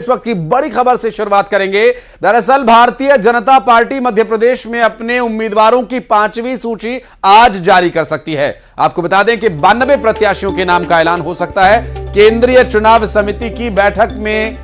इस वक्त की बड़ी खबर से शुरुआत करेंगे। दरअसल भारतीय जनता पार्टी मध्य प्रदेश में अपने उम्मीदवारों की 5वीं सूची आज जारी कर सकती है। आपको बता दें कि 92 प्रत्याशियों के नाम का ऐलान हो सकता है। केंद्रीय चुनाव समिति की बैठक में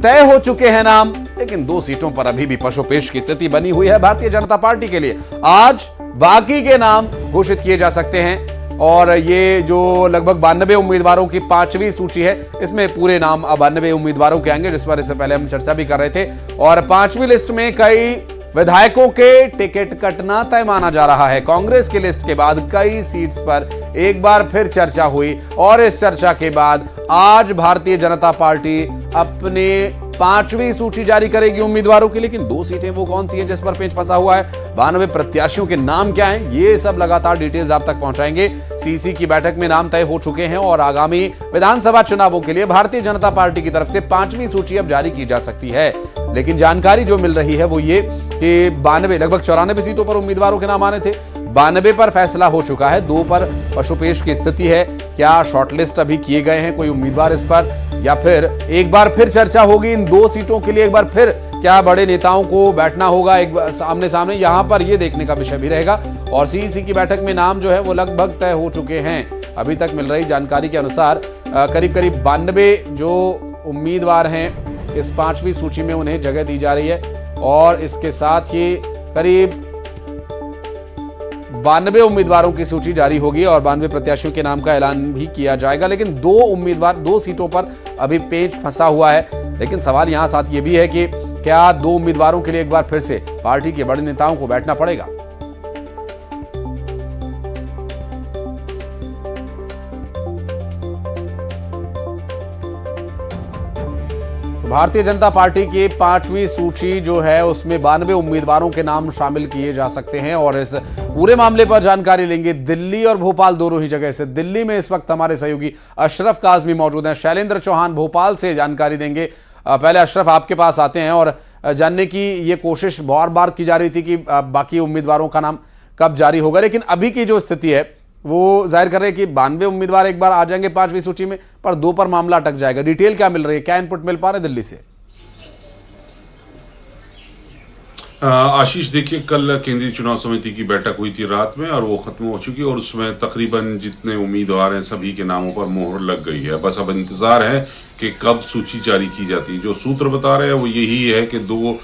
तय हो चुके हैं नाम, लेकिन 2 सीटों पर अभी भी पशुपेश की स्थिति बनी हुई है भारतीय जनता पार्टी के लिए। आज बाकी के नाम घोषित किए जा सकते हैं और ये जो लगभग 92 उम्मीदवारों की 5वीं सूची है, इसमें पूरे नाम 92 उम्मीदवारों के आएंगे, जिस पर इससे पहले हम चर्चा भी कर रहे थे। और 5वीं लिस्ट में कई विधायकों के टिकट कटना तय माना जा रहा है। कांग्रेस की लिस्ट के बाद कई सीट्स पर एक बार फिर चर्चा हुई और इस चर्चा के बाद आज भारतीय जनता पार्टी अपने 5वीं सूची जारी करेगी उम्मीदवारों की। लेकिन 2 सीटें वो कौन सी हैं जिस पर पेच फंसा हुआ है, 92 प्रत्याशियों के नाम क्या हैं, ये सब लगातार डिटेल्स आप तक पहुंचाएंगे। सीसी की बैठक में नाम तय हो चुके हैं और आगामी विधानसभा चुनावों के लिए भारतीय जनता पार्टी की तरफ से 5वीं सूची अब जारी की जा सकती है। लेकिन जानकारी जो मिल रही है वो ये कि 92 लगभग 94 सीटों पर उम्मीदवारों के नाम आने थे, 92 पर फैसला हो चुका है, 2 पर पशुपेश की स्थिति है। क्या शॉर्टलिस्ट अभी किए गए हैं कोई उम्मीदवार इस पर, या फिर एक बार फिर चर्चा होगी इन 2 सीटों के लिए, एक बार फिर क्या बड़े नेताओं को बैठना होगा एक आमने सामने, यहां पर यह देखने का विषय भी रहेगा। और सीईसी की बैठक में नाम जो है वो लगभग तय हो चुके हैं। अभी तक मिल रही जानकारी के अनुसार करीब करीब 92 जो उम्मीदवार हैं इस 5वीं सूची में उन्हें जगह दी जा रही है और इसके साथ ही करीब 92 उम्मीदवारों की सूची जारी होगी और 92 प्रत्याशियों के नाम का ऐलान भी किया जाएगा। लेकिन 2 सीटों पर अभी पेच फंसा हुआ है। लेकिन सवाल यहां साथ ये भी है कि क्या 2 उम्मीदवारों के लिए एक बार फिर से पार्टी के बड़े नेताओं को बैठना पड़ेगा। भारतीय जनता पार्टी की 5वीं सूची जो है उसमें 92 उम्मीदवारों के नाम शामिल किए जा सकते हैं और इस पूरे मामले पर जानकारी लेंगे दिल्ली और भोपाल दोनों ही जगह से। दिल्ली में इस वक्त हमारे सहयोगी अशरफ काज़मी मौजूद हैं, शैलेंद्र चौहान भोपाल से जानकारी देंगे। पहले अशरफ आपके पास आते हैं और जानने की ये कोशिश बार बार की जा रही थी कि बाकी उम्मीदवारों का नाम कब जारी होगा, लेकिन अभी की जो स्थिति है वो जाहिर कर रहे हैं कि 92 उम्मीदवार एक बार आ जाएंगे 5वीं सूची में, पर 2 पर मामला अटक जाएगा। डिटेल क्या मिल रही है, क्या इनपुट मिल पा रहे दिल्ली से? आशीष, देखिए कल केंद्रीय चुनाव समिति की बैठक हुई थी रात में और वो खत्म हो चुकी है और उसमें तकरीबन जितने उम्मीदवार हैं सभी के नामों पर मोहर लग गई है। बस अब इंतजार है कि कब सूची जारी की जाती है। जो सूत्र बता रहे हैं वो यही है कि 2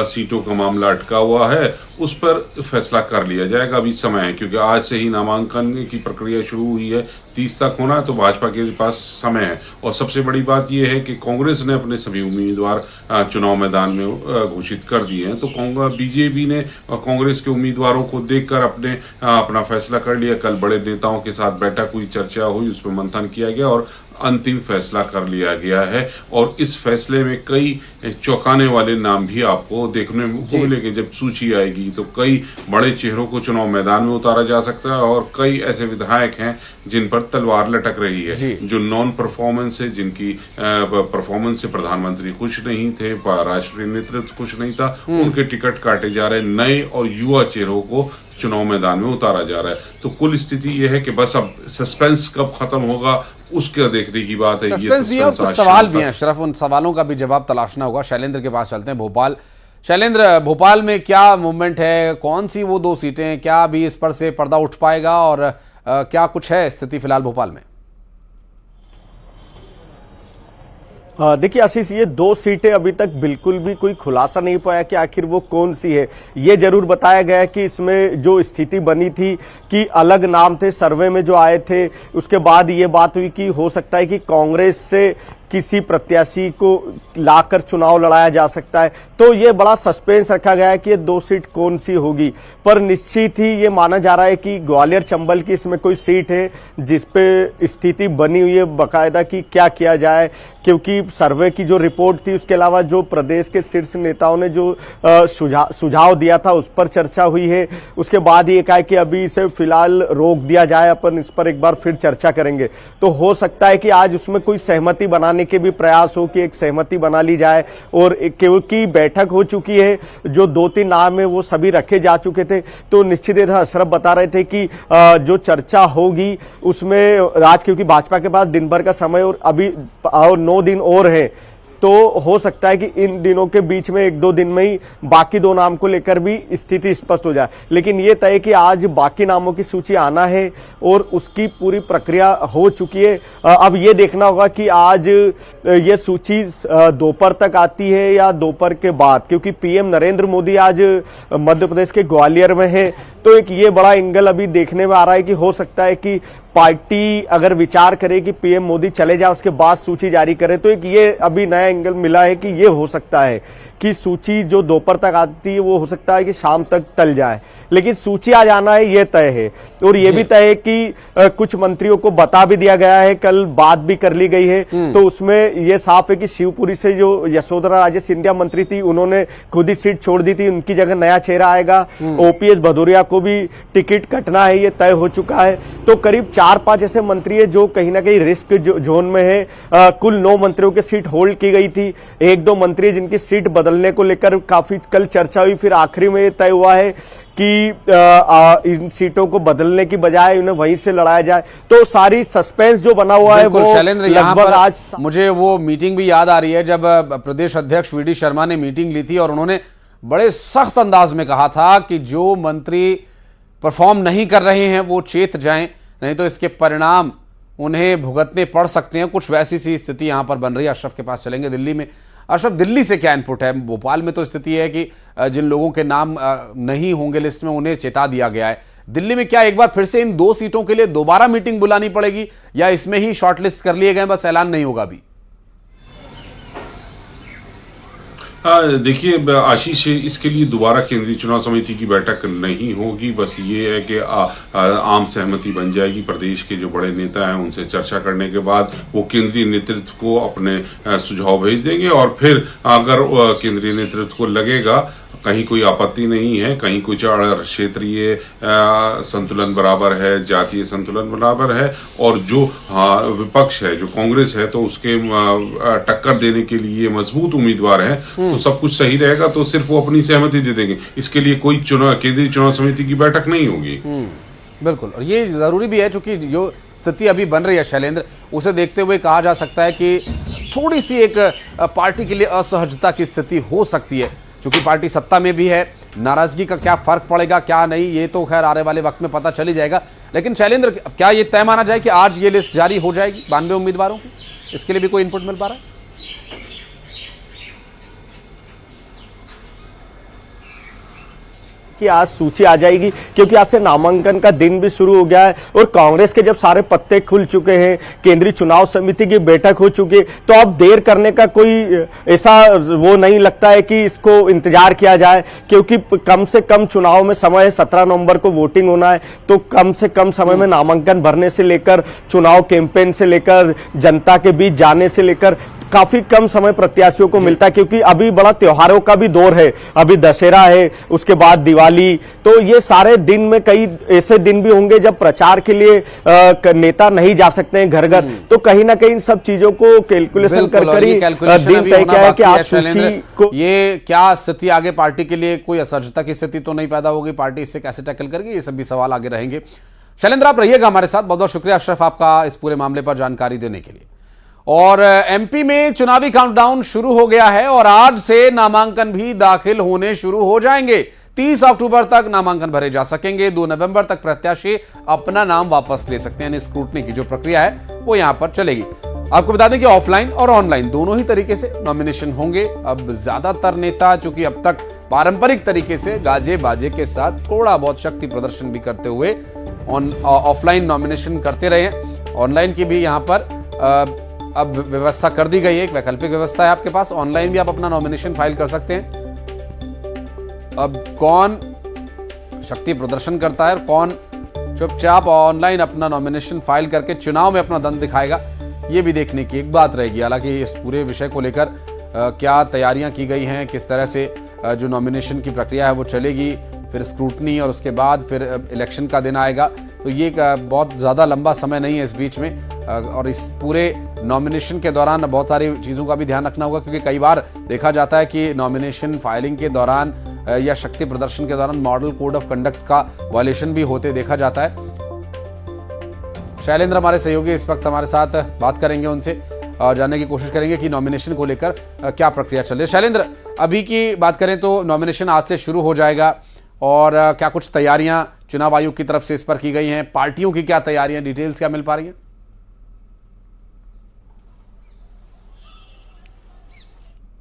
सीटों का मामला अटका हुआ है, उस पर फैसला कर लिया जाएगा। अभी समय है क्योंकि आज से ही नामांकन की प्रक्रिया शुरू हुई है, 30 तक होना है, तो भाजपा के पास समय है। और सबसे बड़ी बात यह है कि कांग्रेस ने अपने सभी उम्मीदवार चुनाव मैदान में घोषित कर दिए हैं, तो बीजेपी ने कांग्रेस के उम्मीदवारों को देखकर अपना फैसला कर लिया। कल बड़े नेताओं के साथ बैठक हुई, चर्चा हुई, उसमें मंथन किया गया और अंतिम फैसला कर लिया गया है। और इस फैसले में कई चौंकाने वाले नाम भी आपको देखने को मिलेंगे। जब सूची आएगी तो कई बड़े चेहरों को चुनाव मैदान में उतारा जा सकता है और कई ऐसे विधायक हैं जिन पर तलवार लटक रही है, जो नॉन परफॉर्मेंस है, जिनकी परफॉर्मेंस से प्रधानमंत्री खुश नहीं थे, राष्ट्रीय नेतृत्व खुश नहीं था, उनके टिकट काटे जा रहे। नए और युवा चेहरों को चुनाव मैदान में उतारा जा रहा है। तो कुल स्थिति यह है कि बस अब सस्पेंस कब खत्म होगा उसके देखने की बात है। सस्पेंस भी है और कुछ सवाल भी हैं, सिर्फ उन सवालों का भी जवाब तलाशना होगा। शैलेंद्र के पास चलते हैं भोपाल। शैलेंद्र, भोपाल में क्या मूवमेंट है, कौन सी वो 2 सीटें, क्या अभी इस पर से पर्दा उठ पाएगा और क्या कुछ है स्थिति फिलहाल भोपाल में? देखिए आशीष, ये 2 सीटें अभी तक बिल्कुल भी कोई खुलासा नहीं पाया कि आखिर वो कौन सी है। ये जरूर बताया गया कि इसमें जो स्थिति बनी थी कि अलग नाम थे, सर्वे में जो आए थे, उसके बाद ये बात हुई कि हो सकता है कि कांग्रेस से किसी प्रत्याशी को लाकर चुनाव लड़ाया जा सकता है। तो ये बड़ा सस्पेंस रखा गया है कि ये 2 सीट कौन सी होगी, पर निश्चित ही ये माना जा रहा है कि ग्वालियर चंबल की इसमें कोई सीट है जिसपे स्थिति बनी हुई है बकायदा कि क्या किया जाए, क्योंकि सर्वे की जो रिपोर्ट थी उसके अलावा जो प्रदेश के शीर्ष नेताओं ने जो सुझाव दिया था उस पर चर्चा हुई है। उसके बाद ये कहा कि अभी इसे फिलहाल रोक दिया जाए, अपन इस पर एक बार फिर चर्चा करेंगे। तो हो सकता है कि आज उसमें कोई सहमति बनाने के भी प्रयास हो कि एक सहमति बना ली जाए। और क्योंकि बैठक हो चुकी है, जो 2-3 नाम है वो सभी रखे जा चुके थे, तो निश्चित ही अशरफ बता रहे थे कि जो चर्चा होगी उसमें आज, क्योंकि भाजपा के पास दिन भर का समय और अभी और 9 दिन और है, तो हो सकता है कि इन दिनों के बीच में 1-2 दिन में ही बाकी 2 नाम को लेकर भी स्थिति स्पष्ट हो जाए। लेकिन ये तय कि आज बाकी नामों की सूची आना है और उसकी पूरी प्रक्रिया हो चुकी है। अब ये देखना होगा कि आज ये सूची दोपहर तक आती है या दोपहर के बाद, क्योंकि पीएम नरेंद्र मोदी आज मध्य प्रदेश के ग्वालियर में है। तो एक ये बड़ा एंगल अभी देखने में आ रहा है कि हो सकता है कि पार्टी अगर विचार करे कि पीएम मोदी चले जाए उसके बाद सूची जारी करे, तो एक ये अभी नया एंगल मिला है कि ये हो सकता है कि सूची जो दोपहर तक आती है वो हो सकता है कि शाम तक टल जाए, लेकिन सूची आ जाना है ये तय है। और ये भी तय है कि कुछ मंत्रियों को बता भी दिया गया है, कल बात भी कर ली गई है। तो उसमें ये साफ है कि शिवपुरी से जो यशोधरा राजे सिंधिया मंत्री थी उन्होंने खुद ही सीट छोड़ दी थी, उनकी जगह नया चेहरा आएगा। ओपीएस भदौरिया को भी टिकट कटना है, ये तय हो चुका है। तो करीब 4-5 ऐसे मंत्री है जो कहीं ना कहीं रिस्क जोन में है। कुल 9 मंत्रियों की सीट होल्ड की गई थी, 1-2 मंत्री जिनकी सीट बदलने को लेकर काफी कल चर्चा हुई, फिर आखिरी में तय हुआ है कि इन सीटों को बदलने की बजाय उन्हें वहीं से लड़ाया जाए। तो सारी सस्पेंस जो बना हुआ है वो शैलेंद्र, यहाँ पर आज मुझे वो मीटिंग भी याद आ रही है जब प्रदेश अध्यक्ष वीडी शर्मा ने मीटिंग ली थी और उन्होंने बड़े सख्त अंदाज में कहा था कि जो मंत्री परफॉर्म नहीं कर रहे हैं वो चेत जाएं, नहीं तो इसके परिणाम उन्हें भुगतने पड़ सकते हैं। कुछ वैसी सी स्थिति यहां पर बन रही है। अशरफ के पास चलेंगे दिल्ली में। अशरफ, दिल्ली से क्या इनपुट है? भोपाल में तो स्थिति है कि जिन लोगों के नाम नहीं होंगे लिस्ट में उन्हें चेता दिया गया है। दिल्ली में क्या एक बार फिर से इन 2 सीटों के लिए दोबारा मीटिंग बुलानी पड़ेगी या इसमें ही शॉर्टलिस्ट कर लिए गए, बस ऐलान नहीं होगा अभी? देखिए आशीष, इसके लिए दोबारा केंद्रीय चुनाव समिति की बैठक नहीं होगी। बस ये है कि आम सहमति बन जाएगी। प्रदेश के जो बड़े नेता हैं उनसे चर्चा करने के बाद वो केंद्रीय नेतृत्व को अपने सुझाव भेज देंगे और फिर अगर केंद्रीय नेतृत्व को लगेगा कहीं कोई आपत्ति नहीं है, कहीं कुछ क्षेत्रीय संतुलन बराबर है, जातीय संतुलन बराबर है और जो विपक्ष है, जो कांग्रेस है, तो उसके टक्कर देने के लिए मजबूत उम्मीदवार है, तो सब कुछ सही रहेगा, तो सिर्फ वो अपनी सहमति दे देंगे। इसके लिए कोई केंद्रीय चुनाव समिति की बैठक नहीं होगी। बिल्कुल, और ये जरूरी भी है क्योंकि जो स्थिति अभी बन रही है शैलेंद्र, उसे देखते हुए कहा जा सकता है कि थोड़ी सी एक पार्टी के लिए असहजता की स्थिति हो सकती है। चूंकि पार्टी सत्ता में भी है, नाराजगी का क्या फर्क पड़ेगा क्या नहीं, ये तो खैर आने वाले वक्त में पता चल ही जाएगा। लेकिन शैलेंद्र, क्या ये तय माना जाए कि आज ये लिस्ट जारी हो जाएगी 92 उम्मीदवारों की? इसके लिए भी कोई इनपुट मिल पा रहा है? कि आज सूची आ जाएगी, क्योंकि आज से नामांकन का दिन भी शुरू हो गया है और कांग्रेस के जब सारे पत्ते खुल चुके हैं, केंद्रीय चुनाव समिति की बैठक हो चुकी है, तो अब देर करने का कोई ऐसा वो नहीं लगता है कि इसको इंतजार किया जाए, क्योंकि कम से कम चुनाव में समय है, 17 नवंबर को वोटिंग होना है। तो कम से कम समय में नामांकन भरने से लेकर चुनाव कैंपेन से लेकर जनता के बीच जाने से लेकर काफी कम समय प्रत्याशियों को मिलता है, क्योंकि अभी बड़ा त्योहारों का भी दौर है। अभी दशहरा है, उसके बाद दिवाली, तो ये सारे दिन में कई ऐसे दिन भी होंगे जब प्रचार के लिए नेता नहीं जा सकते हैं घर घर। तो कहीं ना कहीं इन सब चीजों को कैलकुलेशन कर ही दिन तय किया है कि आज सूची को। ये क्या स्थिति आगे पार्टी के लिए, कोई असहजता की स्थिति तो नहीं पैदा होगी? पार्टी इससे कैसे टैकल करेगी? ये सब भी सवाल आगे रहेंगे। शैलेंद्र, आप रहिएगा हमारे साथ। बहुत बहुत शुक्रिया अशरफ आपका इस पूरे मामले पर जानकारी देने के लिए। और एमपी में चुनावी काउंटडाउन शुरू हो गया है और आज से नामांकन भी दाखिल होने शुरू हो जाएंगे। 30 अक्टूबर तक नामांकन भरे जा सकेंगे। 2 नवंबर तक प्रत्याशी अपना नाम वापस ले सकते हैं। यानी स्क्रूटनी की जो प्रक्रिया है वो यहां पर चलेगी। आपको बता दें कि ऑफलाइन और ऑनलाइन दोनों ही तरीके से नॉमिनेशन होंगे। अब ज्यादातर नेता चूंकि अब तक पारंपरिक तरीके से गाजे बाजे के साथ थोड़ा बहुत शक्ति प्रदर्शन भी करते हुए ऑफलाइन नॉमिनेशन करते रहे हैं। ऑनलाइन की भी यहां पर अब व्यवस्था कर दी गई है। एक वैकल्पिक व्यवस्था है आपके पास, ऑनलाइन भी आप अपना नॉमिनेशन फाइल कर सकते हैं। अब कौन शक्ति प्रदर्शन करता है और कौन चुपचाप ऑनलाइन अपना नॉमिनेशन फाइल करके चुनाव में अपना दम दिखाएगा, ये भी देखने की एक बात रहेगी। हालांकि इस पूरे विषय को लेकर क्या तैयारियां की गई हैं, किस तरह से जो नॉमिनेशन की प्रक्रिया है वो चलेगी, फिर स्क्रूटनी और उसके बाद फिर इलेक्शन का दिन आएगा, तो ये बहुत ज़्यादा लंबा समय नहीं है इस बीच में। और इस पूरे नॉमिनेशन के दौरान बहुत सारी चीज़ों का भी ध्यान रखना होगा, क्योंकि कई बार देखा जाता है कि नॉमिनेशन फाइलिंग के दौरान या शक्ति प्रदर्शन के दौरान मॉडल कोड ऑफ कंडक्ट का वायलेशन भी होते देखा जाता है। शैलेंद्र हमारे सहयोगी इस वक्त हमारे साथ बात करेंगे उनसे। और जानने की कोशिश करेंगे कि नॉमिनेशन को लेकर क्या प्रक्रिया चल रही है। शैलेंद्र, अभी की बात करें तो नॉमिनेशन आज से शुरू हो जाएगा और क्या कुछ तैयारियां चुनाव आयोग की तरफ से इस पर की गई हैं? पार्टियों की क्या तैयारियां, डिटेल्स क्या मिल पा रही हैं?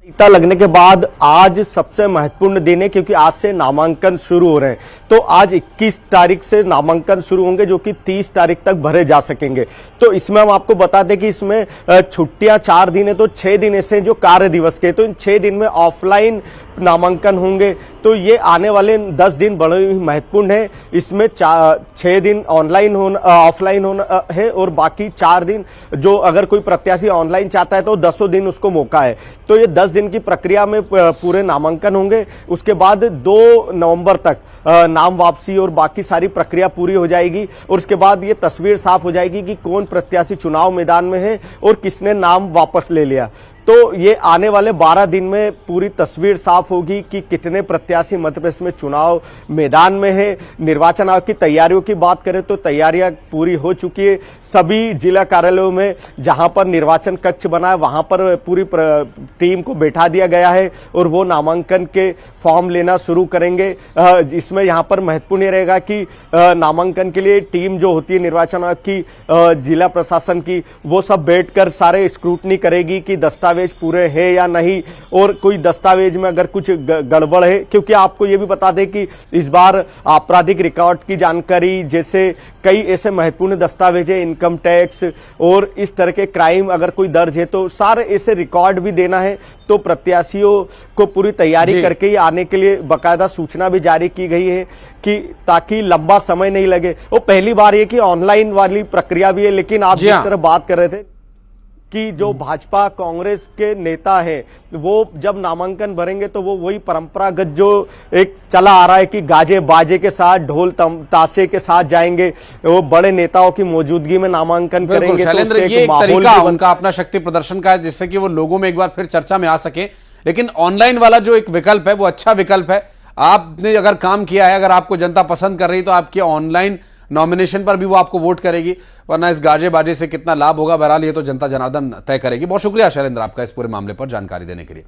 संहिता लगने के बाद आज सबसे महत्वपूर्ण दिन है, क्योंकि आज से नामांकन शुरू हो रहे हैं। तो आज 21 तारीख से नामांकन शुरू होंगे, जो कि 30 तारीख तक भरे जा सकेंगे। तो इसमें हम आपको बता दें कि इसमें छुट्टियां 4 दिन है, तो 6 दिन ऐसे जो कार्य दिवस के, तो इन 6 दिन में ऑफलाइन नामांकन होंगे। तो ये आने वाले 10 दिन बड़े ही महत्वपूर्ण है। इसमें 6 दिन ऑनलाइन ऑफलाइन होना है, और बाकी 4 दिन जो अगर कोई प्रत्याशी ऑनलाइन चाहता है तो 10 दिन उसको मौका है। तो ये 10 दिन की प्रक्रिया में पूरे नामांकन होंगे। उसके बाद 2 नवंबर तक नाम वापसी और बाकी सारी प्रक्रिया पूरी हो जाएगी, और उसके बाद ये तस्वीर साफ हो जाएगी कि कौन प्रत्याशी चुनाव मैदान में है और किसने नाम वापस ले लिया। तो ये आने वाले 12 दिन में पूरी तस्वीर साफ होगी कि कितने प्रत्याशी मध्य प्रदेश में चुनाव मैदान में है। निर्वाचन आयोग की तैयारियों की बात करें तो तैयारियां पूरी हो चुकी है। सभी जिला कार्यालयों में जहां पर निर्वाचन कक्ष बना है वहां पर पूरी टीम को बैठा दिया गया है, और वो नामांकन के फॉर्म लेना शुरू करेंगे। इसमें यहाँ पर महत्वपूर्ण रहेगा कि नामांकन के लिए टीम जो होती है निर्वाचन आयोग की, जिला प्रशासन की, वो सब बैठकर सारे स्क्रूटनी करेगी कि दस्तावेज पूरे हैं या नहीं, और कोई दस्तावेज में अगर कुछ गड़बड़ है, क्योंकि आपको यह भी बता दें कि इस बार आपराधिक रिकॉर्ड की जानकारी जैसे कई ऐसे महत्वपूर्ण दस्तावेज है, इनकम टैक्स और इस तरह के क्राइम अगर कोई दर्ज है तो सारे ऐसे रिकॉर्ड भी देना है। तो प्रत्याशियों को पूरी तैयारी करके ही आने के लिए बाकायदा सूचना भी जारी की गई है कि ताकि लंबा समय नहीं लगे। वो पहली बार ये कि ऑनलाइन वाली प्रक्रिया भी है, लेकिन आप जिस तरह बात कर रहे थे कि जो भाजपा कांग्रेस के नेता हैं वो जब नामांकन भरेंगे तो वो वही परंपरागत जो एक चला आ रहा है कि गाजे बाजे के साथ, ढोल ताशे के साथ जाएंगे, वो बड़े नेताओं की मौजूदगी में नामांकन करेंगे। शैलेंद्र, ये एक तरीका उनका अपना शक्ति प्रदर्शन का है, जिससे कि वो लोगों में एक बार फिर चर्चा में आ सके। लेकिन ऑनलाइन वाला जो एक विकल्प है वो अच्छा विकल्प है। आपने अगर काम किया है, अगर आपको जनता पसंद कर रही तो आपके ऑनलाइन नॉमिनेशन पर भी वो आपको वोट करेगी, वरना इस गाजे बाजे से कितना लाभ होगा बहरहाल ये तो जनता जनार्दन तय करेगी। बहुत शुक्रिया शैलेंद्र आपका इस पूरे मामले पर जानकारी देने के लिए।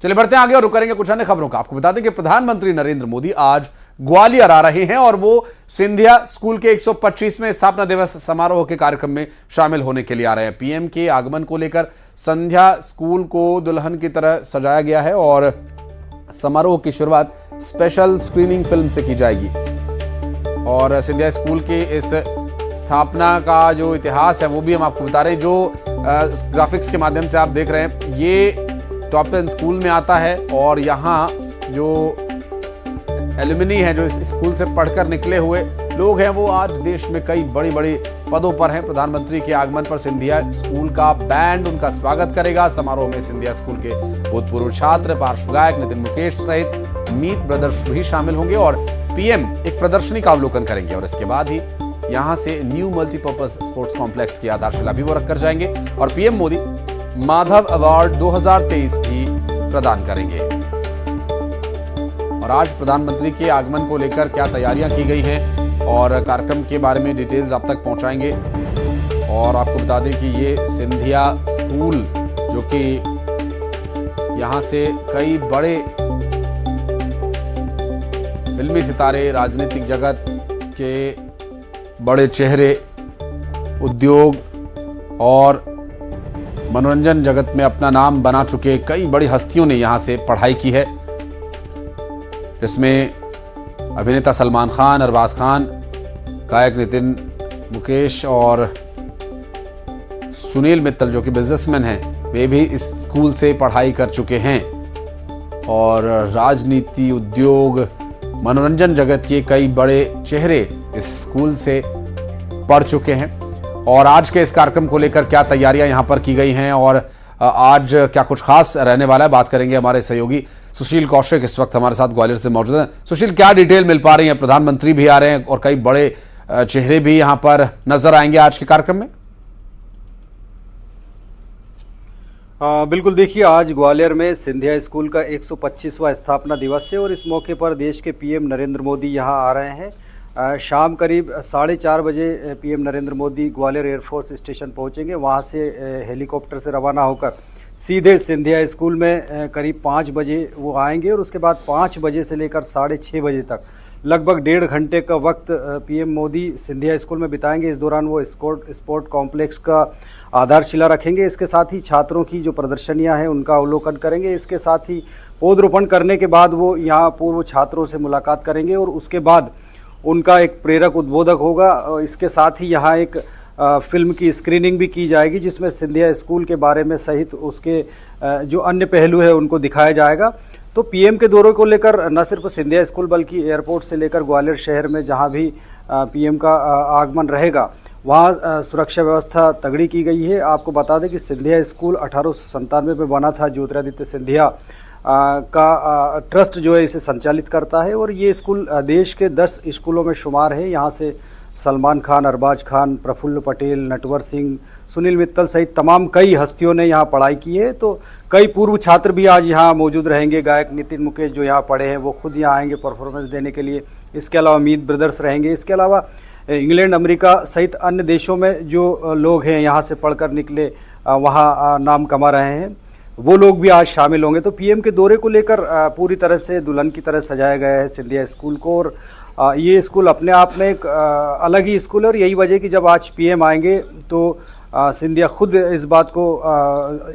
चलिए बढ़ते हैं आगे और रुक करेंगे कुछ अन्य खबरों का। आपको बता दें कि प्रधानमंत्री नरेंद्र मोदी आज ग्वालियर आ रहे हैं और वो सिंधिया स्कूल के 125वें स्थापना दिवस समारोह के कार्यक्रम में शामिल होने के लिए आ रहे हैं। पीएम के आगमन को लेकर सिंधिया स्कूल को दुल्हन की तरह सजाया गया है और समारोह की शुरुआत स्पेशल स्क्रीनिंग फिल्म से की जाएगी। और सिंधिया स्कूल की इस स्थापना का जो इतिहास है वो भी हम आपको बता रहे हैं। जो ग्राफिक्स के माध्यम से आप देख रहे हैं, ये टॉप 10 स्कूल में आता है और यहाँ जो एलुमनी है, जो इस स्कूल से पढ़कर निकले हुए लोग हैं, वो आज देश में कई बड़ी बड़ी पदों पर हैं। प्रधानमंत्री के आगमन पर सिंधिया स्कूल का बैंड उनका स्वागत करेगा। समारोह में सिंधिया स्कूल के भूतपूर्व छात्र, पार्श्व गायक नितिन मुकेश सहित मीत ब्रदर्स भी शामिल होंगे और पीएम एक प्रदर्शनी का अवलोकन करेंगे और इसके बाद ही यहां से न्यू मल्टीपर्पज स्पोर्ट्स कॉम्प्लेक्स की आधारशिला भी वो रखकर जाएंगे और पीएम मोदी माधव अवार्ड 2023 भी प्रदान करेंगे। और आज प्रधानमंत्री के आगमन को लेकर क्या तैयारियां की गई हैं और कार्यक्रम के बारे में डिटेल्स आप तक पहुंचाएंगे। और आपको बता दें कि ये सिंधिया स्कूल जो कि यहां से कई बड़े फिल्मी सितारे, राजनीतिक जगत के बड़े चेहरे, उद्योग और मनोरंजन जगत में अपना नाम बना चुके कई बड़ी हस्तियों ने यहां से पढ़ाई की है, जिसमें अभिनेता सलमान खान, अरबाज खान, गायक नितिन मुकेश और सुनील मित्तल जो कि बिजनेसमैन हैं, वे भी इस स्कूल से पढ़ाई कर चुके हैं। और राजनीति, उद्योग, मनोरंजन जगत के कई बड़े चेहरे इस स्कूल से पढ़ चुके हैं। और आज के इस कार्यक्रम को लेकर क्या तैयारियां यहां पर की गई हैं और आज क्या कुछ खास रहने वाला है, बात करेंगे। हमारे सहयोगी सुशील कौशिक इस वक्त हमारे साथ ग्वालियर से मौजूद हैं। सुशील, क्या डिटेल मिल पा रही है? प्रधानमंत्री भी आ रहे हैं और कई बड़े चेहरे भी यहां पर नजर आएंगे आज के कार्यक्रम में। बिल्कुल, देखिए आज ग्वालियर में सिंधिया स्कूल का 125वां स्थापना दिवस है और इस मौके पर देश के पीएम नरेंद्र मोदी यहां आ रहे हैं। शाम करीब 4:30 बजे PM Narendra Modi Gwalior air force station पहुंचेंगे। वहां से हेलीकॉप्टर से रवाना होकर सीधे सिंधिया स्कूल में करीब 5 बजे वो आएंगे और उसके बाद 5 बजे से लेकर 6:30 बजे तक लगभग 1.5 घंटे का वक्त पीएम मोदी सिंधिया स्कूल में बिताएंगे। इस दौरान वो स्पोर्ट कॉम्प्लेक्स का आधारशिला रखेंगे। इसके साथ ही छात्रों की जो प्रदर्शनियां हैं उनका अवलोकन करेंगे। इसके साथ ही पौधरोपण करने के बाद वो यहाँ पूर्व छात्रों से मुलाकात करेंगे और उसके बाद उनका एक प्रेरक उद्बोधक होगा। इसके साथ ही यहाँ एक फिल्म की स्क्रीनिंग भी की जाएगी जिसमें सिंधिया स्कूल के बारे में सहित उसके जो अन्य पहलू है उनको दिखाया जाएगा। तो पीएम के दौरे को लेकर न सिर्फ सिंधिया स्कूल बल्कि एयरपोर्ट से लेकर ग्वालियर शहर में जहां भी पीएम का आगमन रहेगा वहां सुरक्षा व्यवस्था तगड़ी की गई है। आपको बता दें कि सिंधिया स्कूल 1897 में बना था। ज्योतिरादित्य सिंधिया का ट्रस्ट जो है इसे संचालित करता है और ये स्कूल देश के 10 स्कूलों में शुमार है। यहाँ से सलमान खान, अरबाज खान, प्रफुल्ल पटेल, नटवर सिंह, सुनील मित्तल सहित तमाम कई हस्तियों ने यहाँ पढ़ाई की है। तो कई पूर्व छात्र भी आज यहाँ मौजूद रहेंगे। गायक नितिन मुकेश जो यहाँ पढ़े हैं वो खुद यहाँ आएंगे परफॉर्मेंस देने के लिए। इसके अलावा मीत ब्रदर्स रहेंगे। इसके अलावा इंग्लैंड, अमेरिका सहित अन्य देशों में जो लोग हैं यहाँ से पढ़कर निकले, वहाँ नाम कमा रहे हैं, वो लोग भी आज शामिल होंगे। तो पीएम के दौरे को लेकर पूरी तरह से दुल्हन की तरह सजाया गया है सिंधिया स्कूल को। और ये स्कूल अपने आप में एक अलग ही स्कूल है और यही वजह कि जब आज पीएम आएंगे तो सिंधिया खुद इस बात को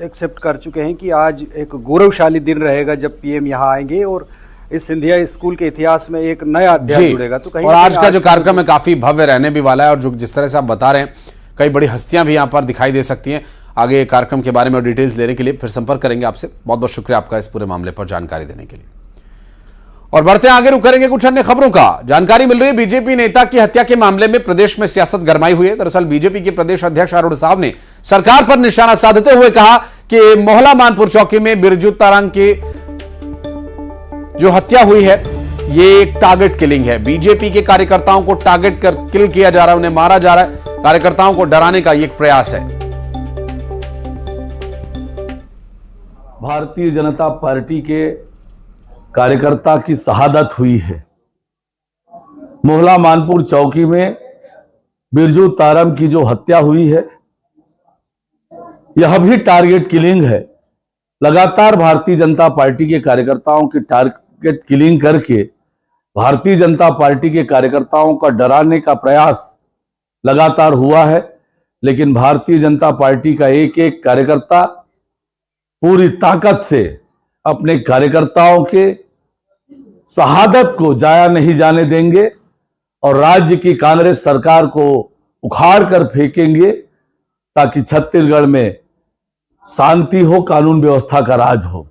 एक्सेप्ट कर चुके हैं कि आज एक गौरवशाली दिन रहेगा जब पीएम यहाँ आएंगे और इस सिंधिया स्कूल के इतिहास में एक नया अध्याय जुड़ेगा। तो कहीं और आज का जो कार्यक्रम है काफी भव्य रहने भी वाला है और जो जिस तरह से आप बता रहे हैं कई बड़ी हस्तियां भी यहाँ पर दिखाई दे सकती हैं। आगे कार्यक्रम के बारे में डिटेल्स लेने के लिए फिर संपर्क करेंगे आपसे। बहुत बहुत शुक्रिया आपका इस पूरे मामले पर जानकारी देने के लिए। और बढ़ते आगे रुक करेंगे कुछ अन्य खबरों का। जानकारी मिल रही है बीजेपी नेता की हत्या के मामले में प्रदेश में सियासत गरमाई हुई है। दरअसल बीजेपी के प्रदेश अध्यक्ष अरुण साहब ने सरकार पर निशाना साधते हुए कहा कि मोहला मानपुर चौकी में बिरजू तारंग की जो हत्या हुई है ये एक टारगेट किलिंग है। बीजेपी के कार्यकर्ताओं को टारगेट कर किल किया जा रहा है, उन्हें मारा जा रहा है। कार्यकर्ताओं को डराने का ये एक प्रयास है। भारतीय जनता पार्टी के कार्यकर्ता की शहादत हुई है। मोहला मानपुर चौकी में बिरजू तारम की जो हत्या हुई है यह भी टारगेट किलिंग है। लगातार भारतीय जनता पार्टी के कार्यकर्ताओं की टारगेट किलिंग करके भारतीय जनता पार्टी के कार्यकर्ताओं का डराने का प्रयास लगातार हुआ है। लेकिन भारतीय जनता पार्टी का एक एक कार्यकर्ता पूरी ताकत से अपने कार्यकर्ताओं के शहादत को जाया नहीं जाने देंगे और राज्य की कांग्रेस सरकार को उखाड़ कर फेंकेंगे ताकि छत्तीसगढ़ में शांति हो, कानून व्यवस्था का राज हो।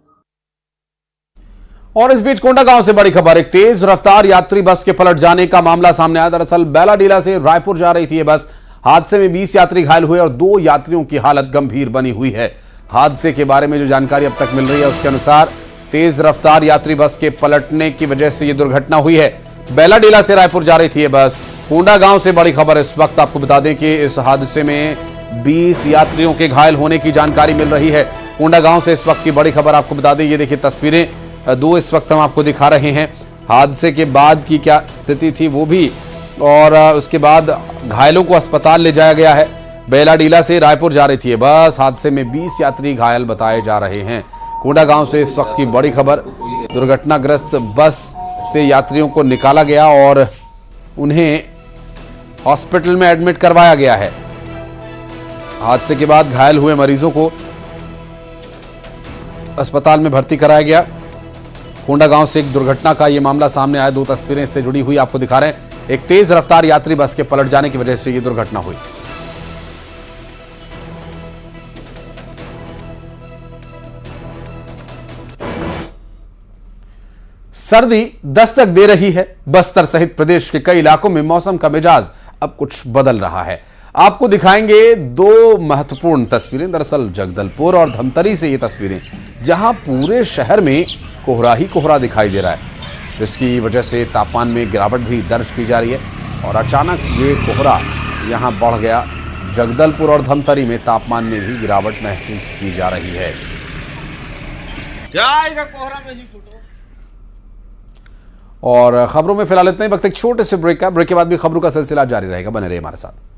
और इस बीच कोंडागांव से बड़ी खबर, एक तेज रफ्तार यात्री बस के पलट जाने का मामला सामने आया। दरअसल बेलाडीला से रायपुर जा रही थी ये बस। हादसे में 20 यात्री घायल हुए और 2 यात्रियों की हालत गंभीर बनी हुई है। हादसे के बारे में जो जानकारी अब तक मिल रही है उसके अनुसार तेज रफ्तार यात्री बस के पलटने की वजह से यह दुर्घटना हुई है। बेलाडीला से रायपुर जा रही थी ये बस। कोंडागांव से बड़ी खबर इस वक्त आपको बता दें कि इस हादसे में 20 यात्रियों के घायल होने की जानकारी मिल रही है। कोंडागांव से इस वक्त की बड़ी खबर आपको बता दें, ये देखिए तस्वीरें 2 इस वक्त हम आपको दिखा रहे हैं। हादसे के बाद की क्या स्थिति थी वो भी, और उसके बाद घायलों को अस्पताल ले जाया गया है। बेलाडीला से रायपुर जा रही थी बस। हादसे में 20 यात्री घायल बताए जा रहे हैं। कोंडागांव से इस वक्त की बड़ी खबर, दुर्घटनाग्रस्त बस से यात्रियों को निकाला गया और उन्हें हॉस्पिटल में एडमिट करवाया गया है। हादसे के बाद घायल हुए मरीजों को अस्पताल में भर्ती कराया गया। कोंडागांव से एक दुर्घटना का यह मामला सामने आया। 2 तस्वीरें इससे जुड़ी हुई आपको दिखा रहे हैं। एक तेज रफ्तार यात्री बस के पलट जाने की वजह से यह दुर्घटना हुई। सर्दी दस्तक दे रही है। बस्तर सहित प्रदेश के कई इलाकों में मौसम का मिजाज अब कुछ बदल रहा है। आपको दिखाएंगे 2 महत्वपूर्ण तस्वीरें। दरअसल जगदलपुर और धमतरी से ये तस्वीरें, जहां पूरे शहर में कोहरा ही कोहरा दिखाई दे रहा है, जिसकी वजह से तापमान में गिरावट भी दर्ज की जा रही है। और अचानक ये कोहरा यहां बढ़ गया। जगदलपुर और धमतरी में तापमान में भी गिरावट महसूस की जा रही है। और खबरों में फिलहाल इतना ही। वक्त एक छोटे से ब्रेक के बाद भी खबरों का सिलसिला जारी रहेगा, बने रहिए हमारे साथ।